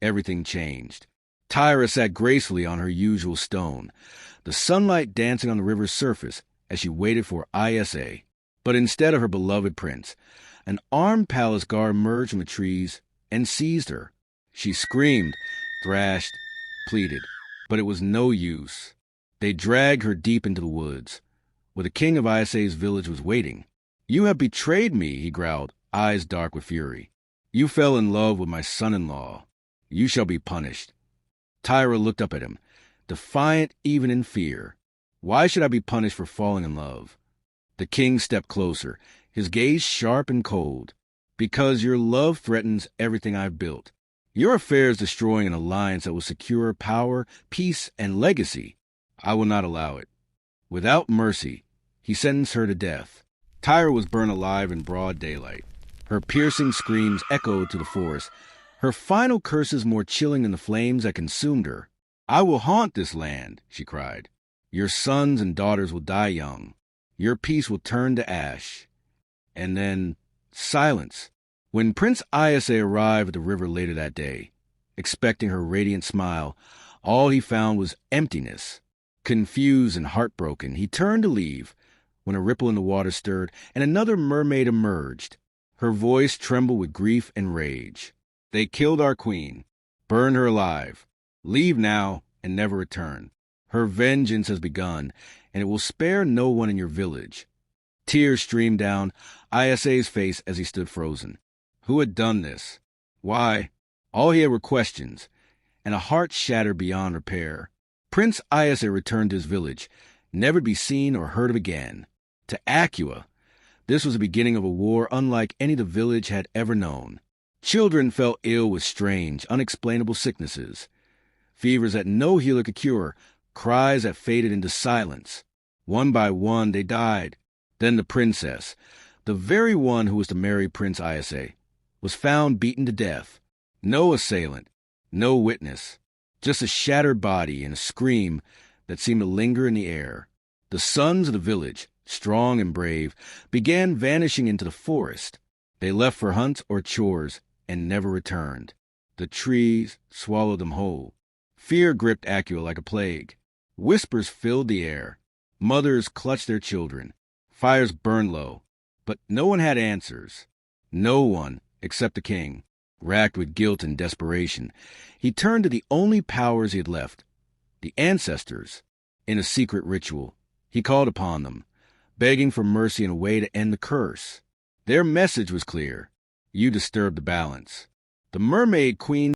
everything changed. Tyra sat gracefully on her usual stone, the sunlight dancing on the river's surface as she waited for Isa. But instead of her beloved prince, an armed palace guard emerged from the trees and seized her. She screamed, thrashed, pleaded, but it was no use. They dragged her deep into the woods, where the king of Isa's village was waiting. "You have betrayed me," he growled, eyes dark with fury. "You fell in love with my son-in-law. You shall be punished." Tyra looked up at him, defiant even in fear. "Why should I be punished for falling in love?" The king stepped closer, his gaze sharp and cold. "Because your love threatens everything I've built. Your affair is destroying an alliance that will secure power, peace, and legacy. I will not allow it." Without mercy, he sentenced her to death. Tyra was burned alive in broad daylight. Her piercing screams echoed to the forest, her final curses more chilling than the flames that consumed her. "I will haunt this land," she cried. "Your sons and daughters will die young. Your peace will turn to ash." And then, silence. When Prince Isa arrived at the river later that day, expecting her radiant smile, all he found was emptiness. Confused and heartbroken, he turned to leave when a ripple in the water stirred and another mermaid emerged. Her voice trembled with grief and rage. "They killed our queen, burned her alive. Leave now and never return. Her vengeance has begun, and it will spare no one in your village." Tears streamed down Isa's face as he stood frozen. Who had done this? Why? All he had were questions, and a heart shattered beyond repair. Prince Isa returned to his village, never to be seen or heard of again. To Acua, this was the beginning of a war unlike any the village had ever known. Children fell ill with strange, unexplainable sicknesses, fevers that no healer could cure, cries that faded into silence. One by one they died. Then the princess, the very one who was to marry Prince Isa, was found beaten to death. No assailant, no witness, just a shattered body and a scream that seemed to linger in the air. The sons of the village, strong and brave, began vanishing into the forest. They left for hunts or chores and never returned. The trees swallowed them whole. Fear gripped Acua like a plague. Whispers filled the air. Mothers clutched their children. Fires burned low. But no one had answers. No one except the king. Racked with guilt and desperation, he turned to the only powers he had left, the ancestors. In a secret ritual, he called upon them, begging for mercy and a way to end the curse. Their message was clear. You disturbed the balance. The mermaid queen